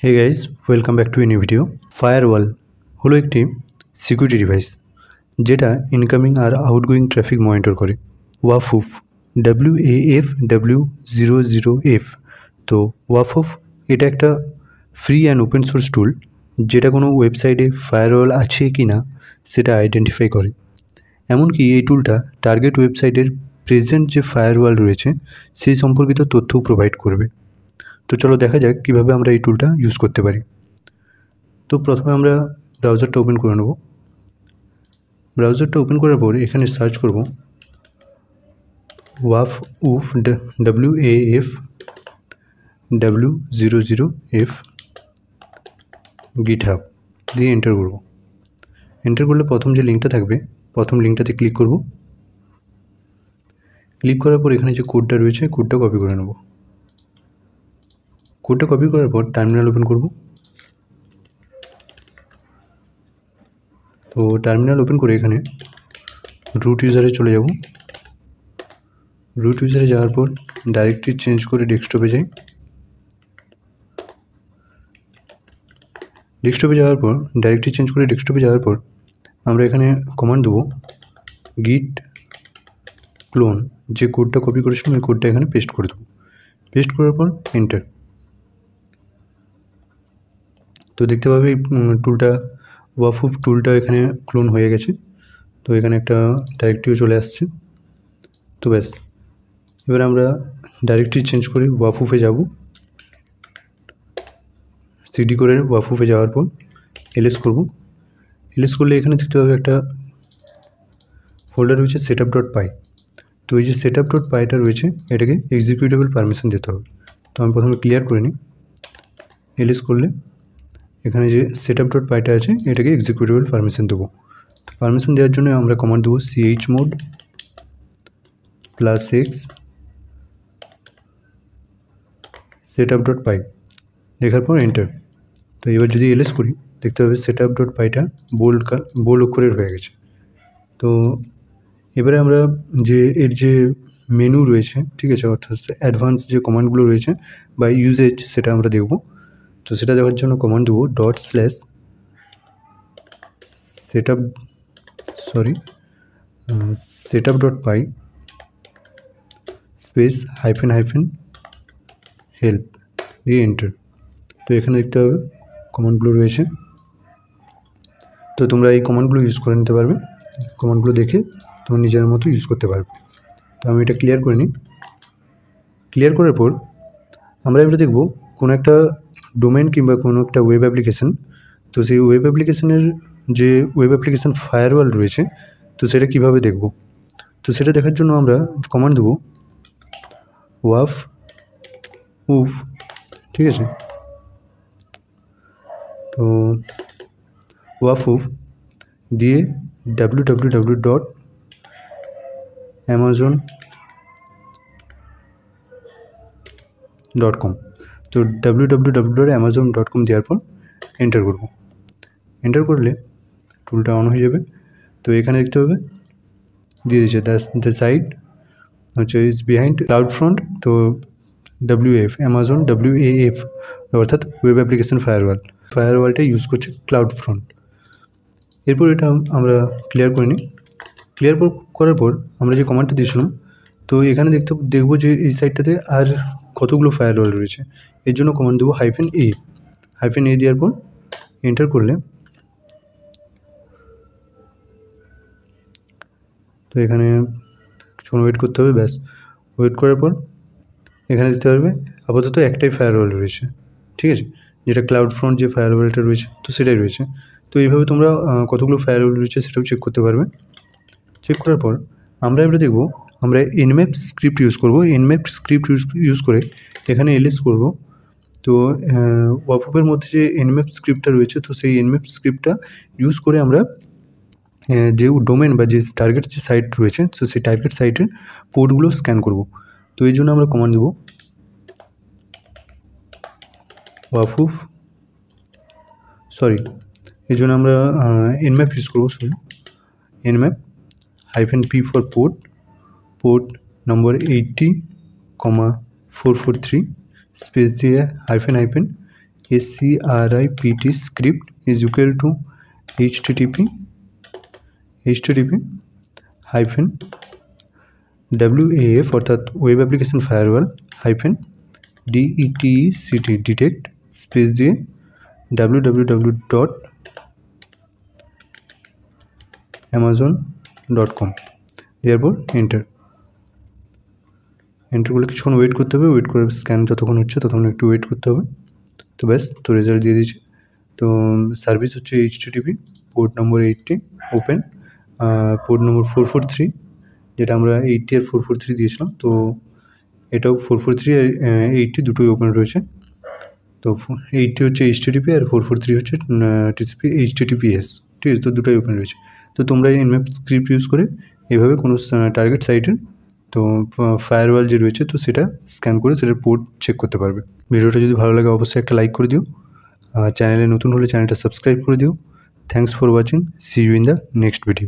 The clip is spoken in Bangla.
Hey guys, welcome back to a new video. Firewall হলো একটি সিকিউরিটি ডিভাইস যেটা ইনকামিং আর আউটগোয়িং ট্রাফিক মনিটর করে। Wafw00f WAFW00F। তো ওয়াফুফ এটা একটা free and open source tool যেটা কোনো ওয়েবসাইটে ফায়ারওয়াল আছে কি না সেটা আইডেন্টিফাই করে। এমনকি এই টুলটা টার্গেট ওয়েবসাইটের প্রেজেন্ট যে ফায়ারওয়াল রয়েছে সেই সম্পর্কিত তথ্যও প্রোভাইড করবে। তো চলো দেখা যাক কীভাবে আমরা এই টুলটা ইউজ করতে পারি। তো প্রথমে আমরা ব্রাউজারটা ওপেন করে নেব। ব্রাউজারটা ওপেন করার পর এখানে সার্চ করব ওয়াফউফ WAFW00F গিটহাব দিয়ে এন্টার করব। এন্টার করলে প্রথম যে লিঙ্কটা থাকবে প্রথম লিঙ্কটাতে ক্লিক করব। ক্লিক করার পর এখানে যে কোডটা রয়েছে কোডটা কপি করে নেব। কোডটা কপি করার পর টার্মিনাল ওপেন করব। তো টার্মিনাল ওপেন করে এখানে রুট ইউজারে চলে যাব। রুট ইউজারে যাওয়ার পর ডাইরেক্টরি চেঞ্জ করে ডেস্কটপে যাই। ডেস্কটপে যাওয়ার পর আমরা এখানে কমান্ড দেবো গিট ক্লোন। যে কোডটা কপি করেছিলাম ওই কোডটা এখানে পেস্ট করে দেবো। পেস্ট করার পর এন্টার। তো দেখতে পাবে টুলটা ওয়াফুফ টুলটা এখানে ক্লোন হয়ে গেছে। তো এখানে একটা ডাইরেক্টরিও চলে আসছে। তো ব্যাস, এবার আমরা ডাইরেক্টরি চেঞ্জ করে ওয়াফুফে যাব। সিডি করে ওয়াফুফে যাওয়ার পর এলএস করব। এলএস করলে এখানে দেখতে পাবে একটা ফোল্ডার রয়েছে setup.py। তো এই যে setup.pyটা রয়েছে এটাকে এক্সিকিউটেবল পারমিশন দিতে হবে। তো আমি প্রথমে ক্লিয়ার করে নিই। এলএস করলে এখানে যে setup.pyটা আছে এটাকে এক্সিকিউটেবল পারমিশন দেবো। তো পারমিশন দেওয়ার জন্য আমরা কমান্ড দেবো chmod +x setup.py লেখার পর এন্টার। তো এবার যদি এলএস করি দেখতে পাবে setup.pyটা বোল্ড অক্ষরের হয়ে গেছে। তো এবারে আমরা যে এর যে মেনু রয়েছে, ঠিক আছে, অর্থাৎ অ্যাডভান্স যে কমান্ডগুলো রয়েছে বা ইউজেজ সেটা আমরা দেখব। তো সেটা দেওয়ার জন্য কমান্ড দেবো setup.py স্পেস -- হেল্প দিয়ে এন্টার। তো এখানে দেখতে পাবে কমান্ডগুলো রয়েছে। তো তোমরা এই কমান্ডগুলো ইউজ করে নিতে পারবে। কমান্ডগুলো দেখে তোমরা নিজের মতো ইউজ করতে পারবে। তো আমি এটা ক্লিয়ার করে নিই। ক্লিয়ার করার পর আমরা এবারে দেখব কোনো একটা ডোমেন কিংবা কোনো একটা ওয়েব অ্যাপ্লিকেশান। তো সেই ওয়েব অ্যাপ্লিকেশানের যে ওয়েব অ্যাপ্লিকেশান ফায়ারওয়াল রয়েছে তো সেটা কীভাবে দেখব। তো সেটা দেখার জন্য আমরা কমান্ড দেবো ওয়াফউফ, ঠিক আছে। তো ওয়াফুফ দিয়ে www.amazon.com। তো www.amazon.com দেওয়ার পর এন্টার করব। এন্টার করলে টুলটা অন হয়ে যাবে। তো এখানে দেখতে পাবে দিয়ে দিচ্ছে দ্য সাইট হচ্ছে ইজ বিহাইন্ড ক্লাউডফ্রন্ট। তো অ্যামাজন WAF অর্থাৎ ওয়েব অ্যাপ্লিকেশান ফায়ারওয়ালটা ইউজ করছে ক্লাউডফ্রন্ট। এরপর এটা আমরা ক্লিয়ার করে নিই। ক্লিয়ার করার পর আমরা যে কমান্ডটা দিয়েছিলাম তো এখানে দেখবো যে এই সাইটটাতে আর কতগুলো ফায়ারওয়াল রয়েছে। এর জন্য কমান্ড দেবো -a দেওয়ার পর এন্টার করলে তো এখানে কিছুক্ষণ ওয়েট করতে হবে। ব্যাস, ওয়েট করার পর এখানে দেখতে পারবে আপাতত একটাই ফায়ারওয়াল রয়েছে, ঠিক আছে, যেটা ক্লাউডফ্রন্ট যে ফায়ারওয়ালটা রয়েছে তো সেটাই রয়েছে। তো এইভাবে তোমরা কতগুলো ফায়ারওয়াল রয়েছে সেটাও চেক করতে পারবে। চেক করার পর আমরা এবারে দেখব আমরা nmap স্ক্রিপ্ট ইউজ করব। nmap স্ক্রিপ্ট ইউজ করে এখানে এলএস করব। তো ওয়াফুফের মধ্যে যে nmap স্ক্রিপ্টটা রয়েছে তো সেই nmap স্ক্রিপ্টটা ইউজ করে আমরা যে ডোমেন বা যে টার্গেট যে সাইট রয়েছে তো সেই টার্গেট সাইটের পোর্টগুলো স্ক্যান করব। তো এই জন্য আমরা কমান্ড দেবো এই জন্য আমরা nmap ইউজ করবো। nmap -p for port number 80,443 space দিয়ে -- script script is equal to http hyphen waf অর্থাৎ web application firewall hyphen detect detect space দিয়ে www.amazon.com এরপর এন্টার করলে কিছুক্ষণ ওয়েট করতে হবে। ওয়েট করে স্ক্যান যতক্ষণ হচ্ছে ততক্ষণ একটু ওয়েট করতে হবে। তো ব্যাস, তো রেজাল্ট দিয়ে দিয়েছে। তো সার্ভিস হচ্ছে http port number 80 open, port number 443, যেটা আমরা 80 আর 443 দিয়েছিলাম। তো এটাও 443 আর 80 দুটোই ওপেন রয়েছে। তো 80 হচ্ছে http আর 443 হচ্ছে TCP HTTPS, ঠিক আছে? তো দুটোই ওপেন রয়েছে। তো তোমরা এই nmap স্ক্রিপ্ট ইউজ করে এইভাবে কোনো টার্গেট সাইটের তো ফায়ারওয়াল যে রয়েছে তো সেটা স্ক্যান করে সেটার পোর্ট চেক করতে পারবে। ভিডিওটা যদি ভালো লাগে অবশ্যই একটা লাইক করে দিও, চ্যানেলে নতুন হলে চ্যানেলটা সাবস্ক্রাইব করে দিও। Thanks for watching, see you in the next video.